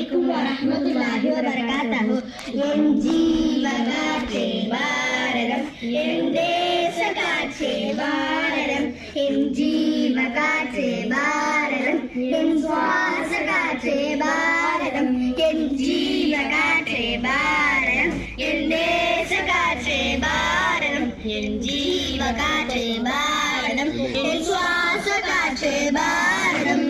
Assalamualaikum warahmatullahi wabarakatuh. என் ஜீவகாற்றே பாரதம், என் தேசகாற்றே பாரதம், என் ஜீவகாற்றே பாரதம், என் சுவாசகாற்றே பாரதம், என் ஜீவகாற்றே பாரதம், என் தேசகாற்றே பாரதம், என் ஜீவகாற்றே பாரதம், என் சுவாசகாற்றே பாரதம்.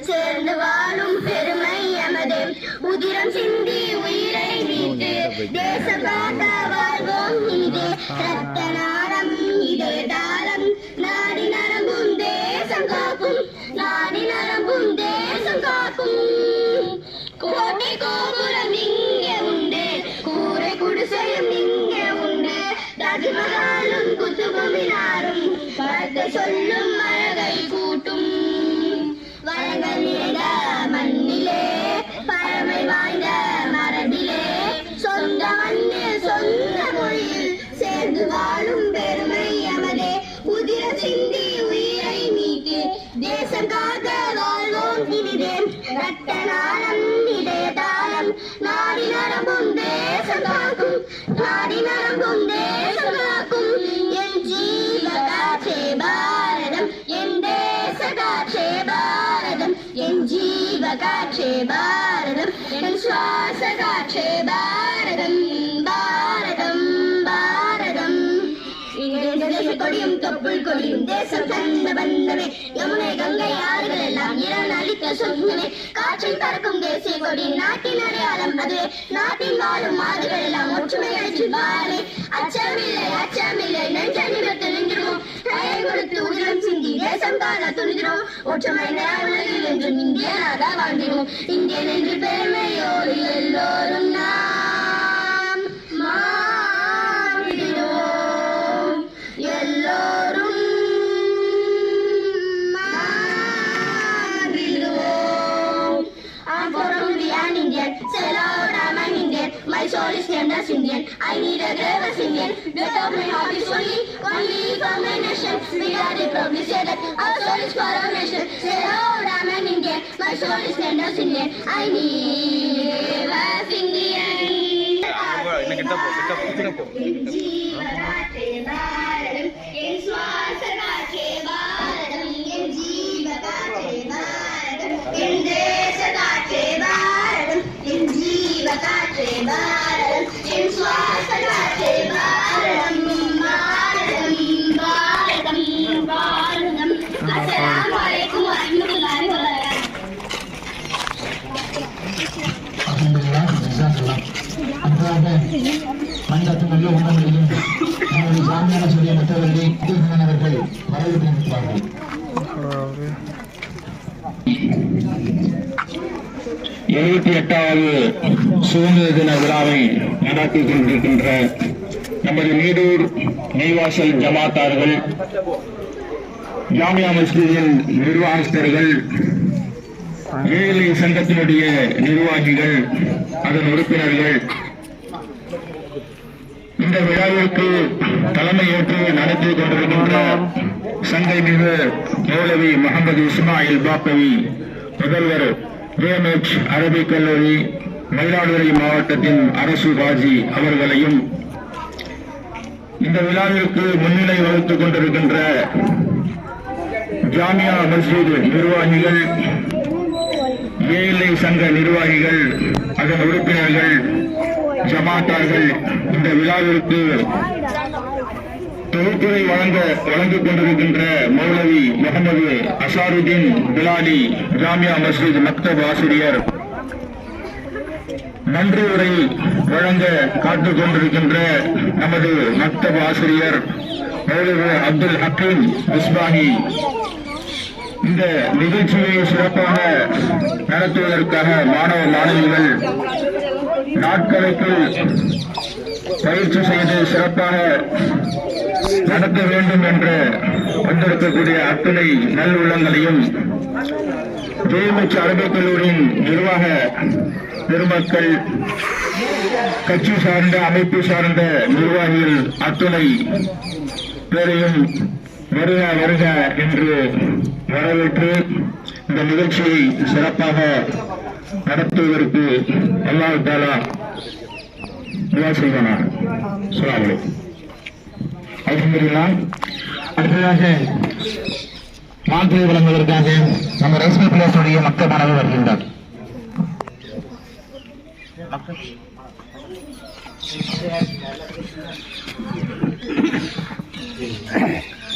சேர்ந்து வாழும் பெருமை எமது, உதிரம் சிந்தி உயிரை மீட்டு தேசமாக வாழ்வோம் இனிதே. ரத்த நாளம் இதே தாளம், நாடி நரம்பும் தேசம் காக்கும், நாடி நரம்பும் தேசம் காக்கும். கோட்டை கோபுரம் இங்கே உண்டு, கூரை குடிசையும் இங்கே உண்டு, தாஜ்மஹாலும் குத்துபுமினாரும் படத்தை சொல்லும் அழகை கூட்டும். வளங்கள் நிறைந்த மண்ணிலே, பழமை வாய்ந்த மரபிலே, சொந்த மண்ணில் சொந்த மொழியில் சேர்ந்து வாழும் பெருமை எமதே. உதிர சிந்தி உயிரை மீட்டு தேசம் காக்க வாழ்வோம் இனிதே. ரத்த நாளம் இதய தாளம், நாடி நரம்பும் தேசம் காக்கும், நாடி நரம்பும் தேசம் காக்கும். என் ஜீவகாற்றே பாரதம், என் தேசகாற்றே பாரதம், என் ஜீவகாற்றே பாரதம், என் சுவாசகாற்றே பாரதம். பாரதம் பாரதம் கொடியும் தொப்புள் கொடியும் தேசம் தந்த பந்தமே. யமுனை கங்கை ஆறுகள் எல்லாம் இரண் அளித்த சொந்தமே. காற்றில் பறக்கும் தேசிய கொடி நாட்டின் அடையாளம் அதுவே. நாட்டின் வாழும் மாடுகள் எல்லாம் ஒற்றுமை அழிச்சு பாரே. அச்சமில்லை அச்சமில்லை நெஞ்சை நிமிர்த்து நின்றுவோம், கையை கொடுத்து உதிரம் சிந்தி தேசம் காண துணிகிறோம். ஒற்றுமை உலகில் என்றும் இந்தியனாக வாழ்ந்திடுவோம். இந்தியன் என்று பெருமையோடு எல்லோரும் நாம் மாறிடுவோம், எல்லோரும் மாறிடுவோம். I'm from an Indian, say loud I'm an Indian, my soul is tender Indian, I need a gracious Indian, blood of my heart is only for my nation. We are the proudly say that our soul is for our nation. Say loud I'm an Indian, my soul is tender Indian, I need a gracious Indian. ஜீவகாற்றே பாரதம், என் சுவாசகாற்றே பாரதம், என் ஜீவகாற்றே பாரதம், என் தேசகாற்றே பாரதம், என் ஜீவகாற்றே பாரதம், என் சுவாசகாற்றே பாரதம். பாரதம் பாரதம் பாரதம். அஸ்ஸலாமுஅலைக்கும் வரஹ்மத்துல்லாஹி வபரகாத்துஹு. மண்டலத்தினுள்ள உணவுகளையும் நம்முடைய சாமியான சொல்லிய மற்றவர்களை அவர்கள் வரவேற்கிறார்கள். 78வது சுதந்திர தின விழாவை நடாத்திக் கொண்டிருக்கின்ற நமது நீடூர் நெய்வாசல் ஜமாத்தார்கள், ஜாமியா மஸ்ஜிதின் நிர்வாகஸ்தர்கள், ஏழை சங்கத்தினுடைய நிர்வாகிகள், அதன் உறுப்பினர்கள், இந்த விழாவிற்கு தலைமை ஏற்று நடத்தி கொண்டிருக்கின்ற சங்கை மிகு மௌலவி முகமது இஸ்மாயில் பாக்கவி முதல்வர், AMH அரபிக் கல்லூரி மயிலாடுதுறை மாவட்டத்தின் அரசு காஜி அவர்களையும், இந்த விழாவிற்கு முன்னிலை வகுத்துக் கொண்டிருக்கின்ற ஜாமியா மஸ்ஜித் நிர்வாகிகள், ஏழை சங்க நிர்வாகிகள், அதன் உறுப்பினர்கள், ஜமாத்தார்கள், இந்த விழாவிற்கு தொகுப்புரை வழங்கிக் கொண்டிருக்கின்ற மௌலவி முகமது அசாருதீன் பிலாலி ஜாமியா மஸ்ஜித் மக்தப் ஆசிரியர், நன்றி உரை வழங்க காத்துக் கொண்டிருக்கின்ற நமது மக்தப் ஆசிரியர் மௌலவி அப்துல் ஹக்கீம் மிஸ்பாஹி, இந்த நிகழ்ச்சியை சிறப்பாக நடத்துவதற்காக மாணவ மாணவிகள் நாட்களுக்குள் பயிற்சி செய்து சிறப்பாக நடத்த வேண்டும் என்று வந்திருக்கக்கூடிய அத்துணை நல் உள்ளங்களையும் ஜேஎம்எச் அரபிக் கல்லூரியின் நிர்வாக பெருமக்கள், கட்சி சார்ந்த அமைப்பு சார்ந்த நிர்வாகிகள் அத்துணை பேரையும் வருக வருக என்று வரவேற்று இந்த நிகழ்ச்சியை சிறப்பாக நடத்துவதற்கு அல்லாஹ் தஆலா துஆ செய்வானாக. அஸ்ஸலாமு அலைக்கும். அல்ஹம்துலில்லாஹ். அடுத்ததாக மாத்திரை வழங்குவதற்காக நம்ம ரேஸ்மி பிளேஸுடைய மக்கள் மாணவர் வருகின்றார்.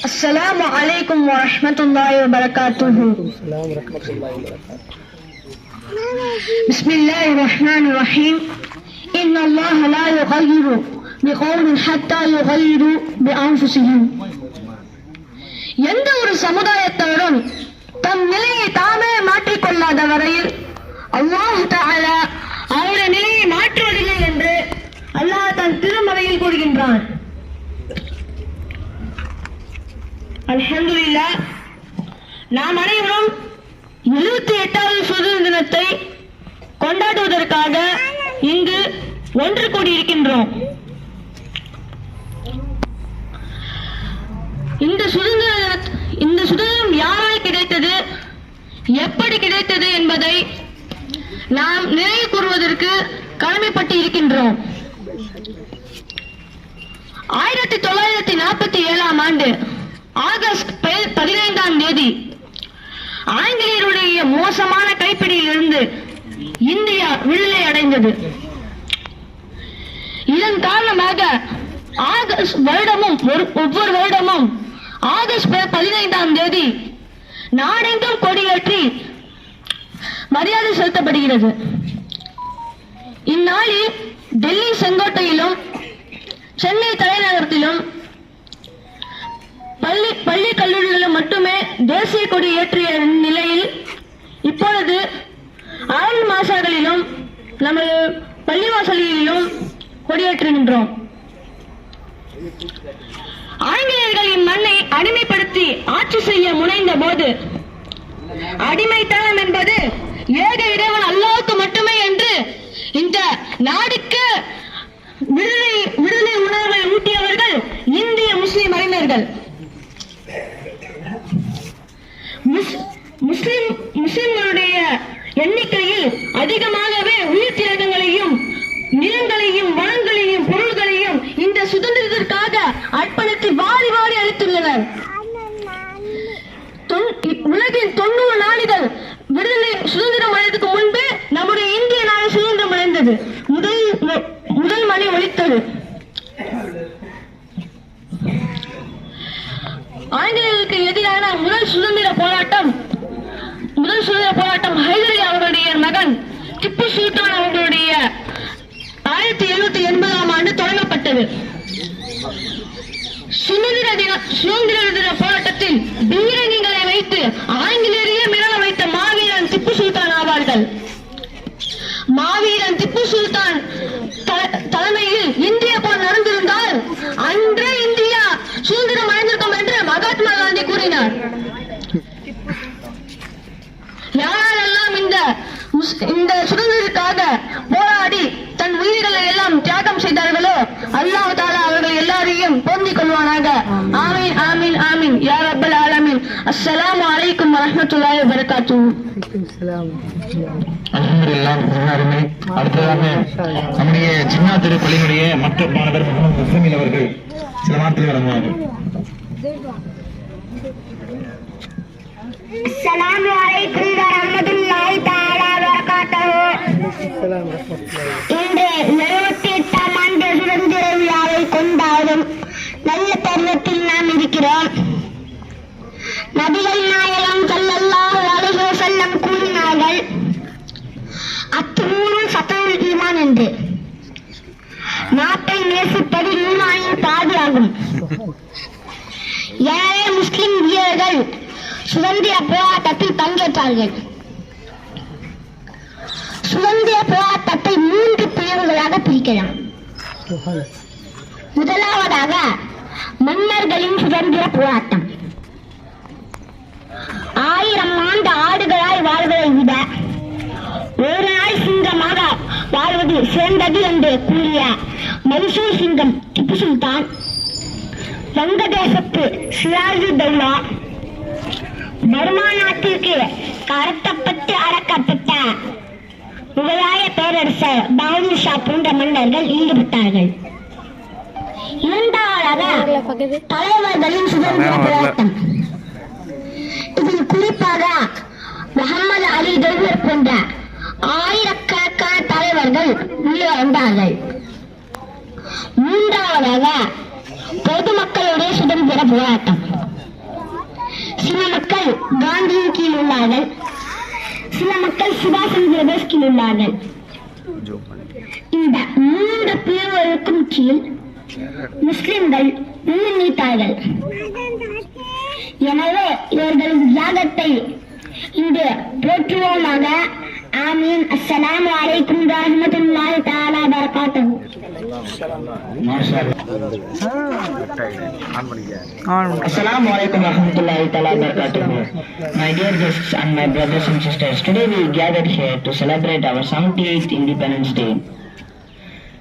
السلام عليكم ورحمة الله وبركاته. بسم الله الرحمن الرحيم. إن الله لا يغير بقوم حتى يغيروا بأنفسهم. எந்த ஒரு சமுதாயத்தவரும் தம் நிலையை தாமே மாற்றிக்கொள்ளாத வரையில் அல்லாஹ் தஆலா அவருடைய நிலையை மாற்றுவதில்லை என்று அல்லாஹ் தன் திருமறையில் கூறுகின்றான். அல்ஹம்துலில்லாஹ். நாம் அனைவரும் 78வது சுதந்திர தினத்தை கொண்டாடுவதற்காக இங்கு ஒன்று கூடியிருக்கின்றோம். இந்த சுதந்திரம் யாரால் கிடைத்தது, எப்படி கிடைத்தது என்பதை நாம் நினைவு கூறுவதற்கு கடமைப்பட்டு இருக்கின்றோம். 1947ஆம் ஆண்டு ஆகஸ்ட் 15ஆம் தேதி ஆங்கிலேயருடைய மோசமான கைப்பிடியில் இருந்து இந்தியா விடுதலை அடைந்தது. இதன் காரணமாக ஒவ்வொரு வருடமும் ஆகஸ்ட் 15ஆம் தேதி நாடெங்கும் கொடியேற்றி மரியாதை செலுத்தப்படுகிறது. இந்நாளில் டெல்லி செங்கோட்டையிலும் சென்னை தலைநகரத்திலும் பள்ளி கல்லூரிகளிலும் மட்டுமே தேசிய கொடி ஏற்றிய நிலையில் இப்பொழுது அரபு மாசாக்களிலும் நமது பள்ளிவாசல்களிலும் கொடியேற்றுகின்றோம். ஆங்கிலேயர்கள் இம்மண்ணை அடிமைப்படுத்தி ஆட்சி செய்ய முனைந்த போது அடிமைத்தனம் என்பது ஏக இறைவன் அல்லாஹ்வுக்கு மட்டுமே என்று இந்த நாடுக்கு விடுதலை உணர்வை ஊட்டியவர்கள் இந்திய முஸ்லிம் அறிஞர்கள். முஸ்லிம்களுடைய எண்ணிக்கையில் அதிகமாகவே உயிர் தியாகங்களையும் நிலங்களையும் வளங்களையும் பொருள்களையும் இந்த சுதந்திரத்திற்காக அர்ப்பணித்து வாரி வாரி அளித்துள்ளனர். உலகின் 90 நாடுகள் சுதந்திரம் அடைவதற்கு முன்பு நம்முடைய இந்திய நாடு சுதந்திரம் அடைந்தது. முதல் மணி ஒலித்தது. ஆங்கிலேயர்களுக்கு எதிரான முதல் சுதந்திர போராட்டம் ஹைதர் அலி அவர்களுடைய மகன் திப்பு சுல்தான் அவர்களுடைய 1780ஆம் ஆண்டு தொடங்கப்பட்டது. சுதந்திர தின போராட்டத்தில் பீரங்கிகளை வைத்து ஆங்கிலேயரையே மிரள வைத்த மாவீரன் திப்பு சுல்தான் ஆவார்கள். மாவீரன் திப்பு சுல்தான் தலைமையில் இந்திய போர் நடந்திருந்தால் அன்றே இந்தியா சுதந்திரம் அடைந்திருக்கும் என்று மகாத்மா காந்தி கூறினார். யாரெல்லாம் இந்த சுதந்திரத்திற்காக போராடி தன் உயிர்களை எல்லாம் தியாகம் செய்தார்களோ அல்லாஹ் தஆலா அவர்கள் எல்லாரையும் பொருந்திக் கொள்வானாக. ஆமீன் ஆமீன் ஆமீன் யா ரப்பல் ஆலமீன். அஸ்ஸலாமு அலைக்கும் வரஹ்மத்துல்லாஹி வபரகாத்துஹு. அல்ஹம்துலில்லாஹ். அடுத்ததாக நம்முடைய சின்ன திருப்பள்ளியினுடைய மற்ற மாணவர் முகமது முஸ்லிமில் அவர்கள் சில வார்த்தைகள் வழங்குவார்கள். அஸ்ஸலாமு அலைக்கும் வரஹ்மத்துல்லாஹி தஆலா வபரகாத்துஹு. இன்று 78ஆம் ஆண்டு சுதந்திர விழாவை கொண்டாடும் நல்ல தருணத்தில் நாம் இருக்கிறோம். நபிகள் நாயகம் ஸல்லல்லாஹு அலைஹி வஸல்லம் கூறினார்கள், அத்துமூரு சத்ருல் ஈமான் என்று. நாட்டை நேசிப்பது ஈமானின் பாதியாகும். எனவே முஸ்லிம் வீரர்கள் சுதந்திர போராட்டத்தில் பங்கேற்றார்கள். சுதந்திர போராட்டத்தை 3 பிரிவுகளாக பிரிக்கலாம். முதலாவதாக மன்னர்களின் சுதந்திர போராட்டம், 1000 ஆண்டு ஆடுகளாய் வாழ்வதை விட ஒரு நாள் சிங்கமாக வாழ்வது சிறந்தது என்று கூறிய மைசூர் சிங்கம் திப்பு சுல்தான் வங்கதேசத்து சிராஜுத்தௌலா பர்மா நாட்டிற்கு கடத்தப்பட்டு அடக்கப்பட்ட முகலாய பேரரசர் பகதூர் ஷா போன்ற மன்னர்கள் ஈடுபட்டார்கள். இரண்டாவதாக தலைவர்களின் சுதந்திர போராட்டம். இதில் குறிப்பாக முகமது அலி கவுஹர் போன்ற ஆயிரக்கணக்கான தலைவர்கள் உள்ளே வந்தார்கள். மூன்றாவதாக பொதுமக்களுடைய சுதந்திர போராட்டம். சில மக்கள் காந்தியின் கீழ் உள்ளார்கள், சில மக்கள் சுபாஷ் சந்திர போஸ் கீழ் உள்ளார்கள். இந்த 3 பிரிவுகளுக்கும் கீழ் முஸ்லிம்கள் உயிர் நீத்தார்கள். எனவே இவர்களின் தியாகத்தை இன்று போற்றுவோமாக. ஆமீன். அஸ்ஸலாமு அலைக்கும் வரஹ்மத்துல்லாஹி தஆலா பரகாத்துஹு. Assalamu alaikum warahmatullahi ta'ala barakatuh. My dear guests and my brothers and sisters, today we gathered here to celebrate our 78th Independence Day.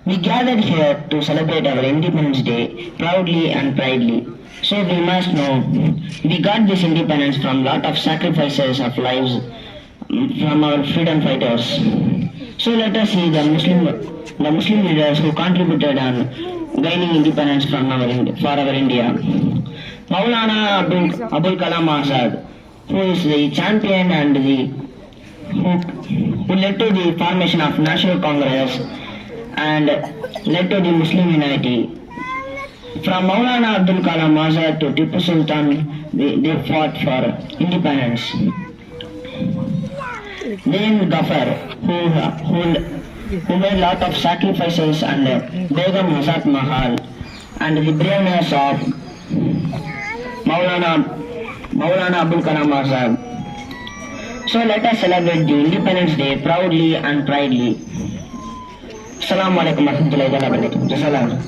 We gathered here to celebrate our Independence Day proudly and pridely. So we must know, we got this independence from lot of sacrifices of lives from our freedom fighters. So let us see the Muslim leaders who contributed on gaining independence for our India. Maulana Abul Kalam Azad, who is the champion and who led to the formation of National Congress and led to the Muslim unity. From Maulana Abdul Kalam Azad to Tipu Sultan, they fought for independence. Then Ghaffar, who made lot of sacrifices, and Begum Hazrat Mahal, and the braveness of Maulana Abul Kalam Azad. So let us celebrate the Independence Day proudly and pridely. Assalamu alaikum warahmatullahi wabarakatuh. Jazakallah.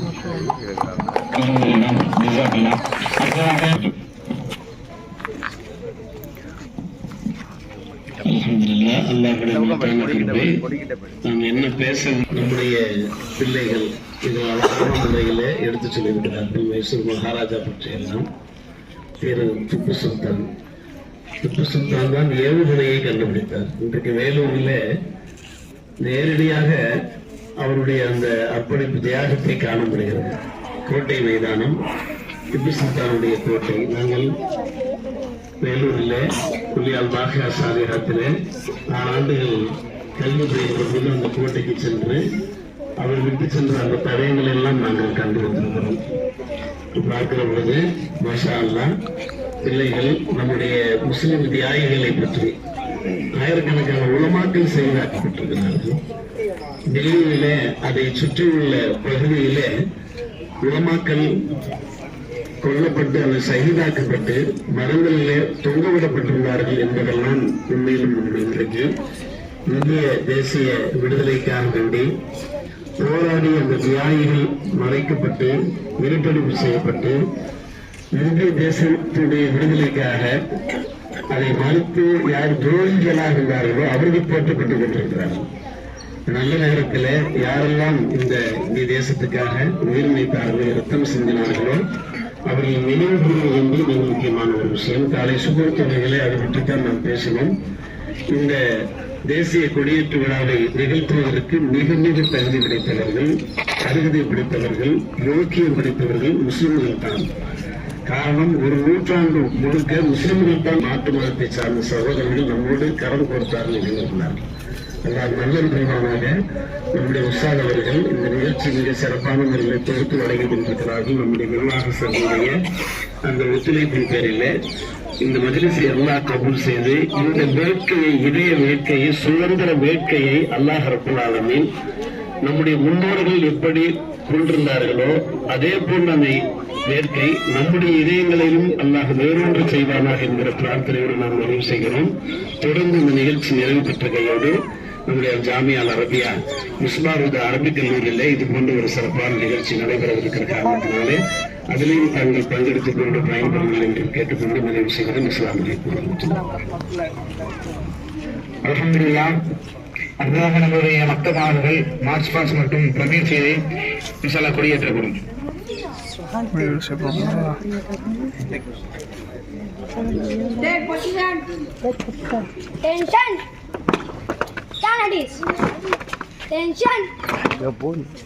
நாம் என்ன பேச நம்முடைய பிள்ளைகள் இது அழகான முறையில எடுத்து சொல்லிவிட்டார்கள். மைசூர் மகாராஜா பற்றியெல்லாம். திரு திப்பு சுல்தான் தான் ஏவுகணையை கண்டுபிடித்தார். இன்றைக்கு வேலூரில் நேரடியாக அவருடைய அந்த அர்ப்பணிப்பு தியாகத்தை காண முடிகிறது. கோட்டை மைதானம், திப்பு சுல்தானுடைய கோட்டை. நாங்கள் வேலூரில் குல்லியால் பாகியா சாலிஹாத்திலே 4 ஆண்டுகள் கல்வி பயின்ற அந்த கோட்டைக்கு சென்று அவர் விட்டு சென்ற அந்த தடயங்கள் எல்லாம் நாங்கள் கண்டு வந்திருக்கிறோம். பார்க்கிற பொழுது மாஷா அல்லாஹ் பிள்ளைகள் நம்முடைய முஸ்லிம் தியாகிகளை பற்றி ஆயிரக்கணக்கான உலமாக்கள் செய்தாக்கப்பட்டிருக்கிறார்கள். டெல்லியிலே அதை சுற்றியுள்ள பகுதியிலே உலமாக்கள் கொல்லப்பட்டு அல்லது சகிதாக்கப்பட்டு மரங்களிலே தொங்கவிடப்பட்டிருந்தார்கள் என்பதெல்லாம் உண்மையிலும் உண்மை. இன்றைக்கு இந்திய தேசிய விடுதலைக்காக வேண்டி போராடி அந்த தியாகிகள் மறைக்கப்பட்டு இருட்டடிப்பு செய்யப்பட்டு இந்திய தேசத்துடைய விடுதலைக்காக அதை மறுத்து யார் துரோகிகளாக இருந்தார்களோ அவர்கள் போற்றப்பட்டுக் கொண்டிருக்கிறார்கள். நல்ல நேரத்தில் யாரெல்லாம் இந்த இந்திய தேசத்துக்காக உயிர் நீத்தார்களோ ரத்தம் சிந்தினார்களோ அவர்கள் நினைவு கூறுவது என்பது மிக முக்கியமான ஒரு விஷயம். காலை சுபர் தொகைகளை அதை பற்றித்தான் நாம் பேசினோம். இந்த தேசிய கொடியேற்று விழாவை நிகழ்த்துவதற்கு மிக மிக தகுதி கிடைத்தவர்கள், அருகதை பிடித்தவர்கள், யோக்கியம் பிடித்தவர்கள் முஸ்லிம்கள் தான். காரணம், ஒரு நூற்றாண்டு முழுக்க முஸ்லிம்கள் தான் மாற்று மதத்தை சார்ந்த சகோதரர்கள் நம்மோடு கரம் கோர்த்தார்கள் என்கிறார்கள். அல்லாஹ் நல்லல் புரிவானாக. நம்முடைய உஸ்தாத் அவர்கள் இந்த நிகழ்ச்சி மிக சிறப்பான முறையில் தொகுத்து வழங்கி கொண்டிருக்கிறார்கள். நம்முடைய நிர்வாக சபையுடைய அந்த ஒத்துழைப்பின் பேரில் இந்த மஜ்லிஸை அல்லாஹ் கபூல் செய்து இந்த வேட்கையை, இதய வேட்கையை, சுதந்திர வேட்கையை அல்லாஹ் ரப்பல் ஆலமீன் நம்முடைய முன்னோர்கள் எப்படி கொண்டிருந்தார்களோ அதே போன்ற அந்த வேட்கை நம்முடைய இதயங்களிலும் அல்லாஹ் வேறொன்று செய்வானாக என்கிற பிரார்த்தனையோடு நாம் நிறைவு செய்கிறோம். தொடர்ந்து இந்த நிகழ்ச்சி நிறைவு பெற்ற கையோடு நம்முடைய ஜாமியா அல் அரபியா மிஸ்பாஹுத் அரபிக் கல்லூரியில் இது போன்ற ஒரு சிறப்பான நிகழ்ச்சி நடைபெறவிருக்கிற காரணத்தினாலே அதிலையும் தாங்கள் பங்கெடுத்துக் கொண்டு பயன்பெறுங்கள் என்று கேட்டுக்கொண்டு நிறைவு செய்கிறேன். அஸ்ஸலாமு அலைக்கும். அல்ஹம்துலில்லாஹ். அடுத்ததாக நம்முடைய மக்தப் மாணவர்கள் மார்ச் பாஸ் மற்றும் பிரபீர் செய்தி இன்ஷால்லா கொடியேற்றப்படும். Tension. Canadies. Tension.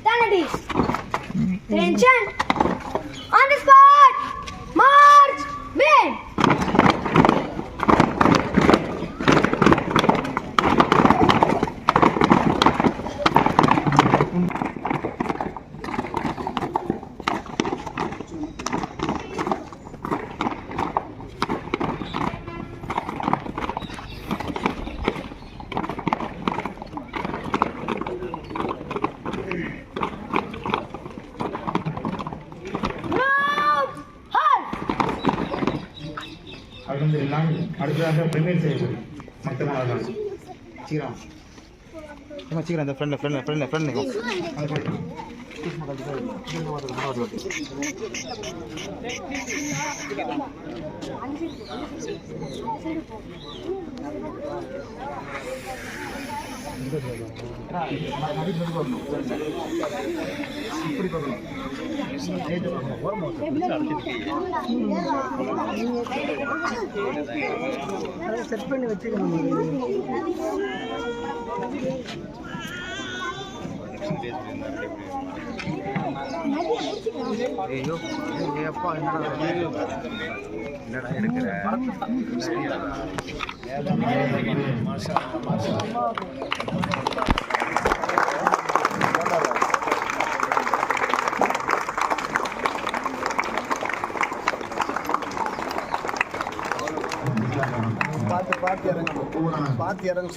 Canadies. Tension. On the spot. March. Men. அல்ஹம்துலில்லாஹ். அடுத்ததாக பிரபீர் செய்தி மக்தப் மாணவர்கள் சீக்கிரம் சீக்கிரம் அந்த ஃப்ரெண்ட் செட் பண்ணி வச்சுக்கணும். பார்த்து இறங்க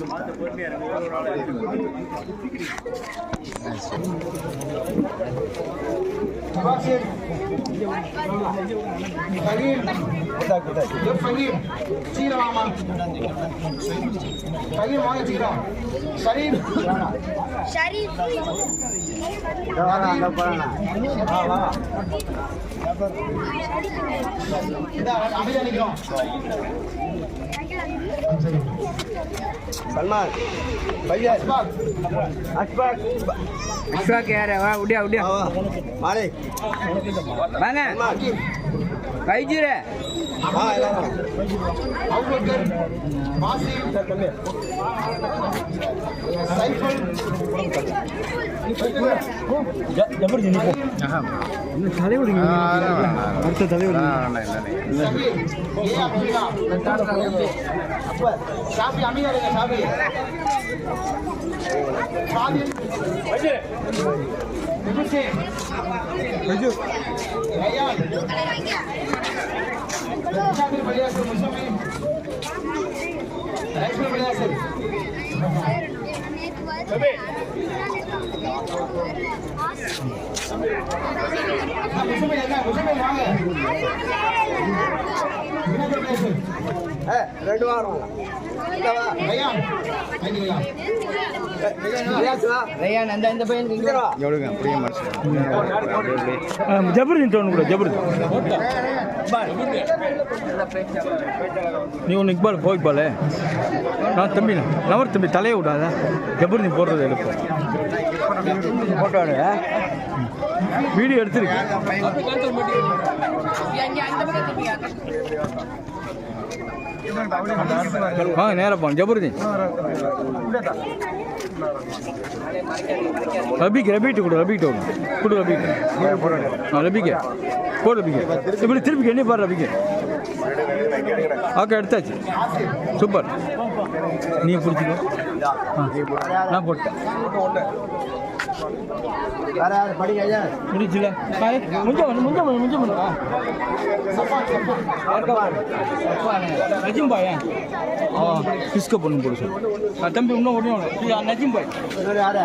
सलमान भैया अशफाक यार वहाँ उड़िया उड़िया मालिक बांगा भाई जी रे हाँ जबर जी तले उड़ी तले उड़ी शाफी अमीर आएगा शाफी शाफी बजू भैया शाफी बढ़िया से मुसमी ऐसे बढ़िया से अबे मुसमी लगा मुसमी लगा है रेड वार भैया भैया नंदा இந்த பையன் இங்க வா எவ்வளவு அப்படியே மனுஷன் ஜபர்தீன் டோன் கூட ஜபர்தீன் நீ ஒன்று இக்பால் போய் பால நான் தம்பி நவர் தம்பி தலையை விடாத ஜபர்தீன் போடுறது எடுப்போம் போட்டோ வீடியோ எடுத்துருக்கு வாங்க நேராக போங்க ஜபர்தீன் ரபிக்கு கொடு ரபிக்கு கொடு ரபிக்கு ரபிக்கு போடு ரபிக்கு இப்படி திருப்பி எண்ணி பாரு ரபிக்கு ஓகே எடுத்தாச்சு சூப்பர் நீ பிடிச்சிக்கோ நான் போட்டேன் முடிச்சுல நஜிம் பாய் கிஸ்கோ பொண்ணு போடு சார் தம்பி இன்னும் உடனே நஜிம் பாய் யாரு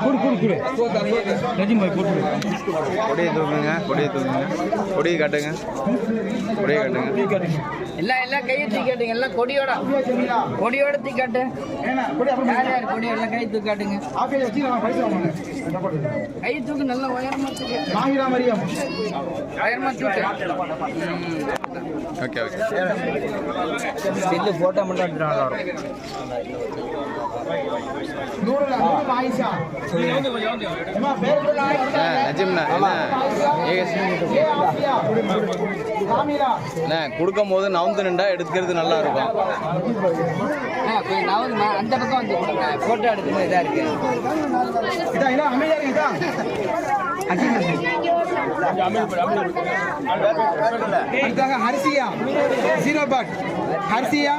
கொடு ரஜின் பாய் போட்டு கொடியை தூக்குங்க கொடியை காட்டுங்க எல்லாம் கையை தூக்கி காட்டுங்க எல்லாம் கொடியோட தூக்கி காட்டு யார் கொடி எல்லாம் கையை தூக்கி காட்டுங்க கையை தூக்கு நல்லா உயரமா தூக்கு ஓகே ஸ்டில்லு போட்டோ மட்டும் எடுத்துட்டு கொடுக்கும் போது நவுந்து நின்றா எடுக்கிறது நல்லா இருக்கும். அந்த பக்கம் வந்து போட்டோ எடுக்கும்போது இதா இருக்கு. ஹரிசியா ஜீரோ பாட் ஹரிசியா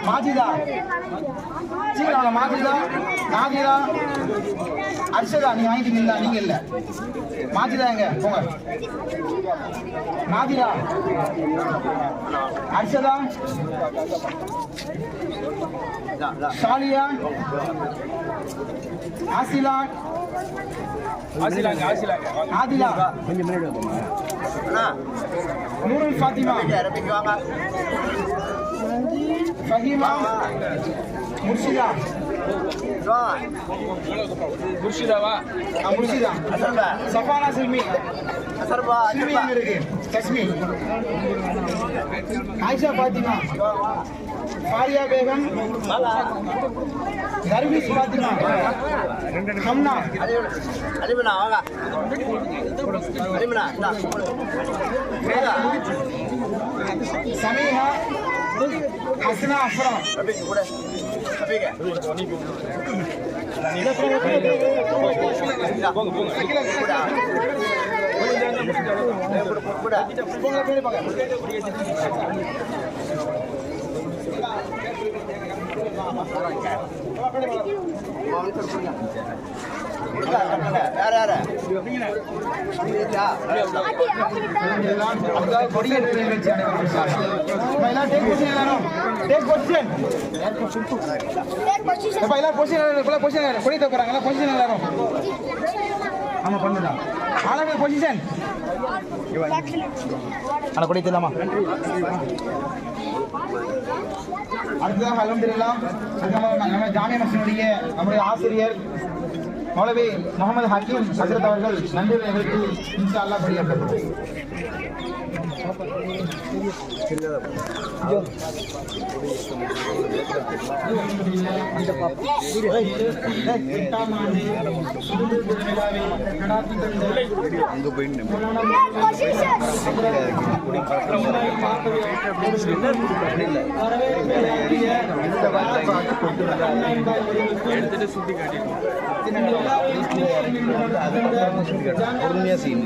மாஜிதா மாஜிதா நாஜிதா அர்ஷதா நீங்க வாங்கிட்டீங்களா? நீங்க இல்ல மாஜிதா எங்க போங்க. நாதிரா அர்ஷதா ஷாலியா ஆசிலா ஆதிலா நூருல் ஃபாத்திமா ஃபஹீமா முர்ஷிதா முர்ஷிதா சஃபானா சில்மி சில்மி எங்க இருக்கு? காஷ்மீர் ஆயிஷா ஃபாத்திமா फारिया बेगम दरवीश फातिमा हमना समीहा हसना अफरा அடுத்ததாக அல்ஹம்துலில்லாஹ் நம்ம ஜாமியா மஸ்ஜிதுடைய நம்முடைய ஆசிரியர் மௌலவி முகமது ஹக்கீம் ஹஜ்ரத் அவர்கள் நன்றி நிகழ்ச்சி இன்ஷா அல்லாஹ் படிக்கப்படும். அங்கே போயிட்டு எடுத்துட்டு சுட்டி காட்டிட்டு பொறுமையா செய்யணும்.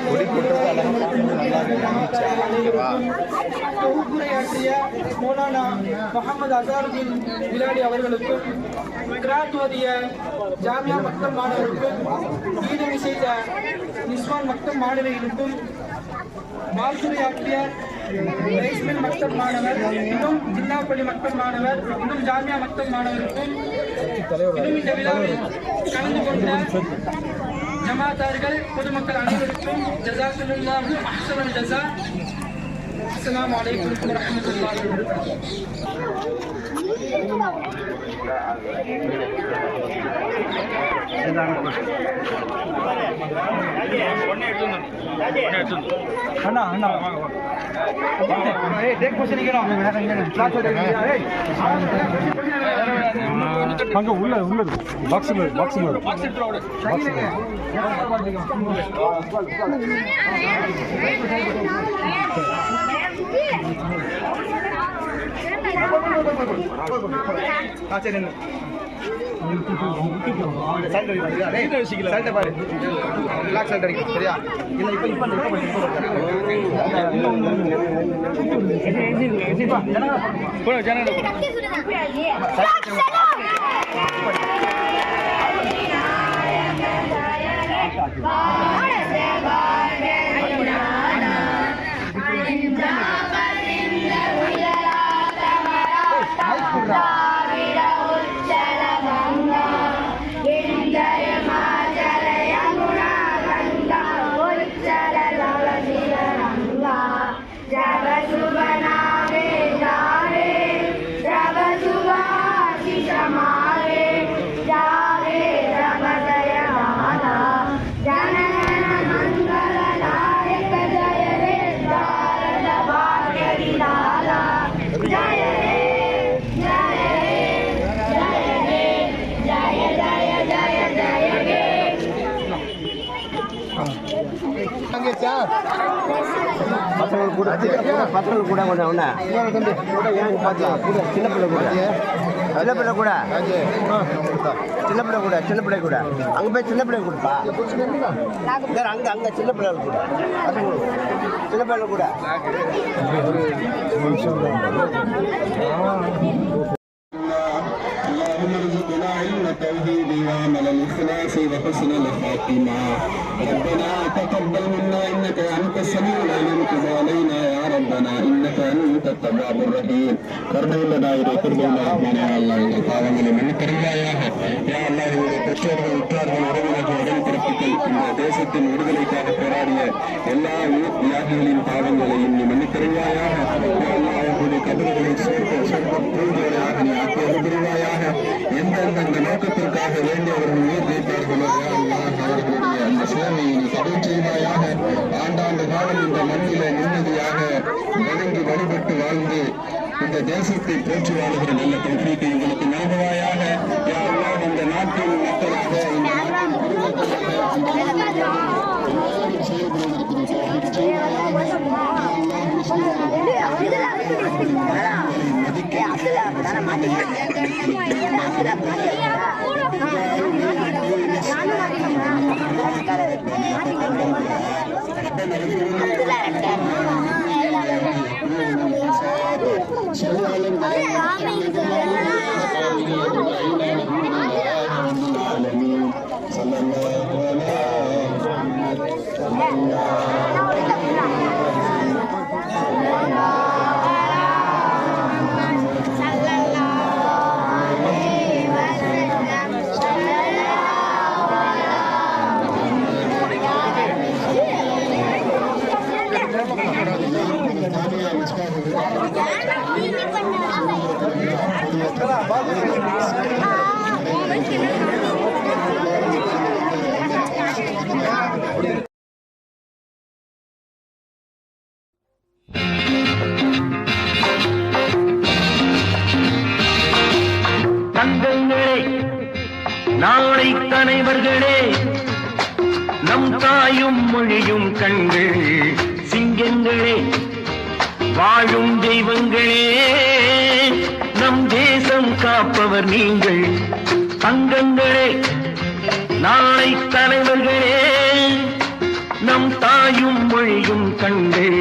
கொடி போட்டுறது அழகா உரையாற்றிய மௌலானா முகமது அசாருதீன் விலாடி அவர்களுக்கும் கிராத் ஓதிய ஜாமியா மக்தப் மாணவருக்கும் ஈடுமை செய்த நிஸ்வான் மக்தப் மாணவிகளுக்கும் வாழ்த்துரையாற்றிய ரைஸ்மில் மக்தப் மாணவர் இன்னும் ஜின்னாப்பள்ளி மக்தப் மாணவர் இன்னும் ஜாமியா மக்தப் மாணவருக்கும் இன்னும் இந்த விழாவில் கலந்து கொண்ட ஜமாத்தார்கள் பொதுமக்கள் அனைவருக்கும் ஜஸாக்கல்லாஹு அஹ்ஸனல் ஜஸா. அஸ்ஸலாமு அலைக்கும் வரஹ்மத்துல்லாஹி அண்ணா அண்ணா அங்க உள்ளது பாக்ஸ்ல சரியா பசங்க கூட கொஞ்சம் ஒண்ணா சின்ன பிள்ளை கூட சின்ன பிள்ளை கூட சின்ன பிள்ளை கூட சின்ன பிள்ளை கூட அங்க போய் சின்ன பிள்ளை கொடுப்பா அங்க அங்க சின்ன பிள்ளை கூட சின்ன பிள்ளை கூட اللهم ارزقنا علم التوحيد وعمل الاخلاص وحسن الخاتمه ربنا تقبل منا انك انت السميع العليم وتب علينا يا ربنا انك انت التواب الرحيم கருணையுள்ளதாயிரே கிருபையுள்ள ரஹ்மானே அல்லாஹ் எங்கள் பாவங்களை மன்னித்தருள்வாயாக யா அல்லாஹ் எங்களுடைய பெற்றோர்கள் உற்றார்கள் உறவினர்கள் உடன்பிறப்புகள் இந்த தேசத்தின் விடுதலைக்காக போராடிய எல்லா தியாகிகளின் பாவங்களையும் நீ மன்னித்தருள்வாயாக யா அல்லாஹ் அவர்களுடைய கபறுகளை பூஜைகளாக நீ ஆக்கி அனுப்பிடுவாயாக எந்தெந்த அந்த நோக்கத்திற்காக வேண்டியவர்கள் உயிர் வைத்தார்களோ அவர்களுடைய அந்த சேவையை நீ கபூல் செய்வாயாக ஆண்டாண்டு காலம் இந்த மண்ணில நிம்மதியாக வணங்கி வழிபட்டு வாழ்ந்து இந்த தேசத்தை போற்றி வாழ்கிற நல்ல தௌஃபீக்கை உங்களுக்கு நல்குவாயாக யா அல்லாஹ் இந்த நாட்டின் மக்களாக இந்த நாட்டின் குடிமக்களாக நாளை தலைவர்களே நம் தாயும் மொழியும் கண்கள் சிங்கங்களே வாழும் தெய்வங்களே நம் தேசம் காப்பவர் நீங்கள் தங்கங்களே நாளை தலைவர்களே நம் தாயும் மொழியும் கண்கள்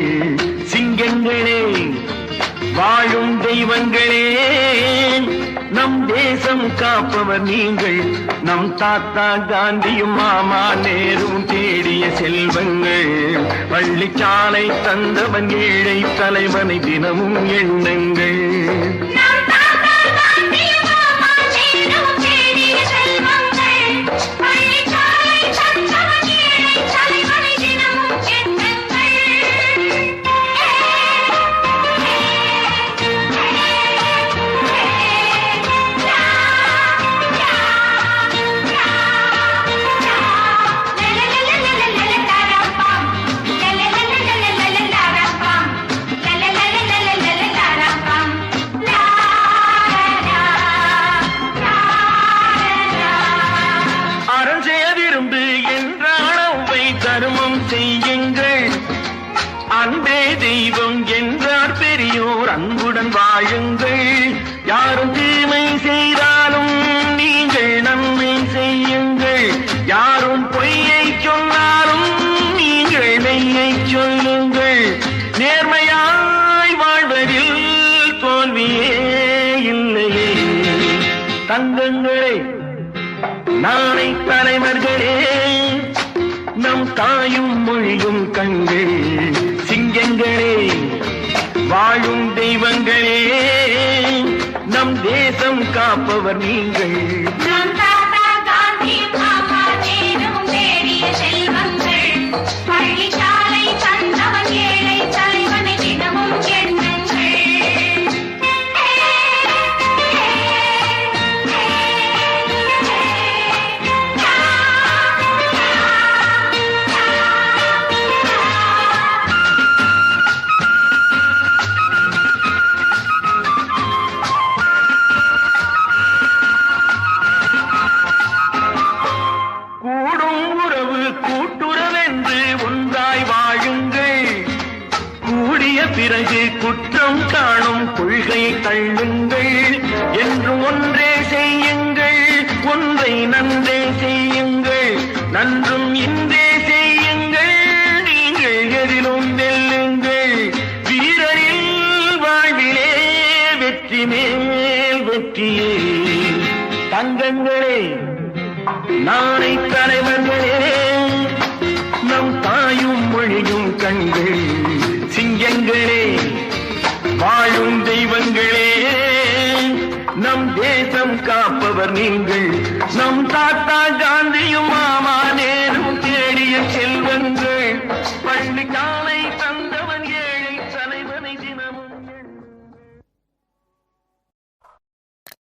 சிங்கங்களே வாழும் தெய்வங்களே நம் தேசம் காப்பவர் நீங்கள் நம் தாத்தா காந்தியும் மாமா நேரும் தேடிய செல்வங்கள் பள்ளிச்சாலை தந்தவன் ஏழை தலைவனை தினமும் எண்ணங்கள் அன்பே தெய்வம் என்றார் பெரியோர் அன்புடன் வாழுங்கள் யாரும் தீமை செய்தாலும் நீங்கள் நன்மை செய்யுங்கள் யாரும் பொய்யை சொன்னாலும் நீங்கள் மெய்யை சொல்லுங்கள் நேர்மையாய் வாழ்வதில் தோல்வியே இல்லையே தங்கங்களே நாளை தலைவர்களே நம் தாயும் மொழியும் கண்கள் சிங்கங்களே வாழும் தெய்வங்களே நம் தேசம் காப்பவர் நீங்கள் பள்ளிச்சாலை தந்தவன் ஏழை தலைவனை தினமும் பிறகு குற்றம் காணும் கொள்கையை தள்ளுங்கள். என்றும் ஒன்றே செய்யுங்கள், ஒன்றை நன்றே செய்யுங்கள், நன்றும் இன்றே செய்யுங்கள், நீங்கள் எதிலும் வெல்லுங்கள். வீரரில் வாழ்விலே வெற்றி மேல் வெற்றியே. தங்கங்களே, நாளை தலைவர்களே, நம் தாயும் மொழியும் கண்கள். சிங்கங்களே, வாழும் தெய்வங்களே, நம் தேசம் காப்பவர் நீங்கள். நம் தாத்தா காந்தி